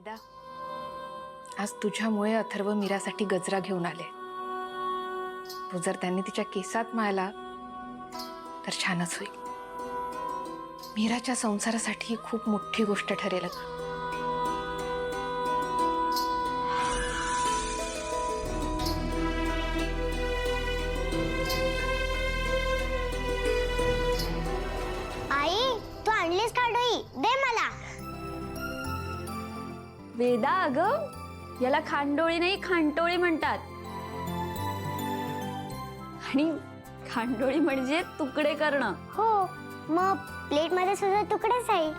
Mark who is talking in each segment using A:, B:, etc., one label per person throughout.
A: वेदा, आज तुझ्यामुळे अथर्व मीरासाठी गजरा घेऊन आले. तो जर त्यांनी तिच्या केसात मायला तर छानच होईल. मीराच्या संसारासाठी ही खूप मोठी गोष्ट ठरेल.
B: आई, तू आणलीस खांडोळी, दे मला.
C: वेदा, अगं याला खांडोळी नाही खांटोळी म्हणतात. आणि खांडोळी म्हणजे तुकडे करणं.
B: हो, मग प्लेट मध्ये सुद्धा तुकडेच आहे.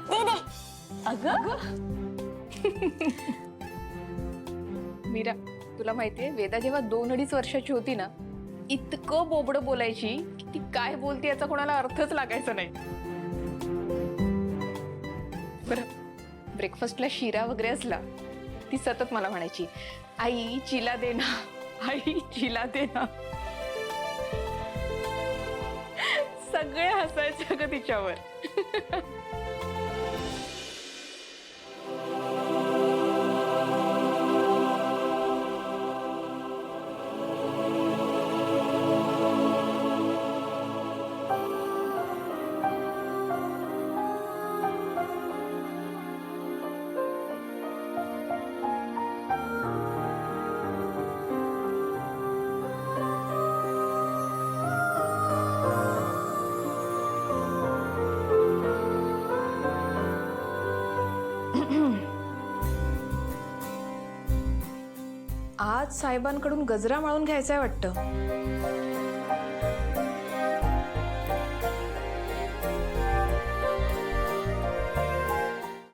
B: दे दे.
C: अगं
A: मीरा, तुला माहितीये वेदा जेव्हा 2-2.5 वर्षाची होती ना, इतकं बोबडं बोलायची की ती काय बोलते याचा कोणाला अर्थच लागायचा नाही. बरं, ब्रेकफास्टला शिरा वगैरे असला ती सतत मला म्हणायची, आई चिला दे ना, आई चिला दे ना. सगळे हसायचे ग तिच्यावर. आज साहेबांकडून गजरा माळून घ्यायचाय वाटतं.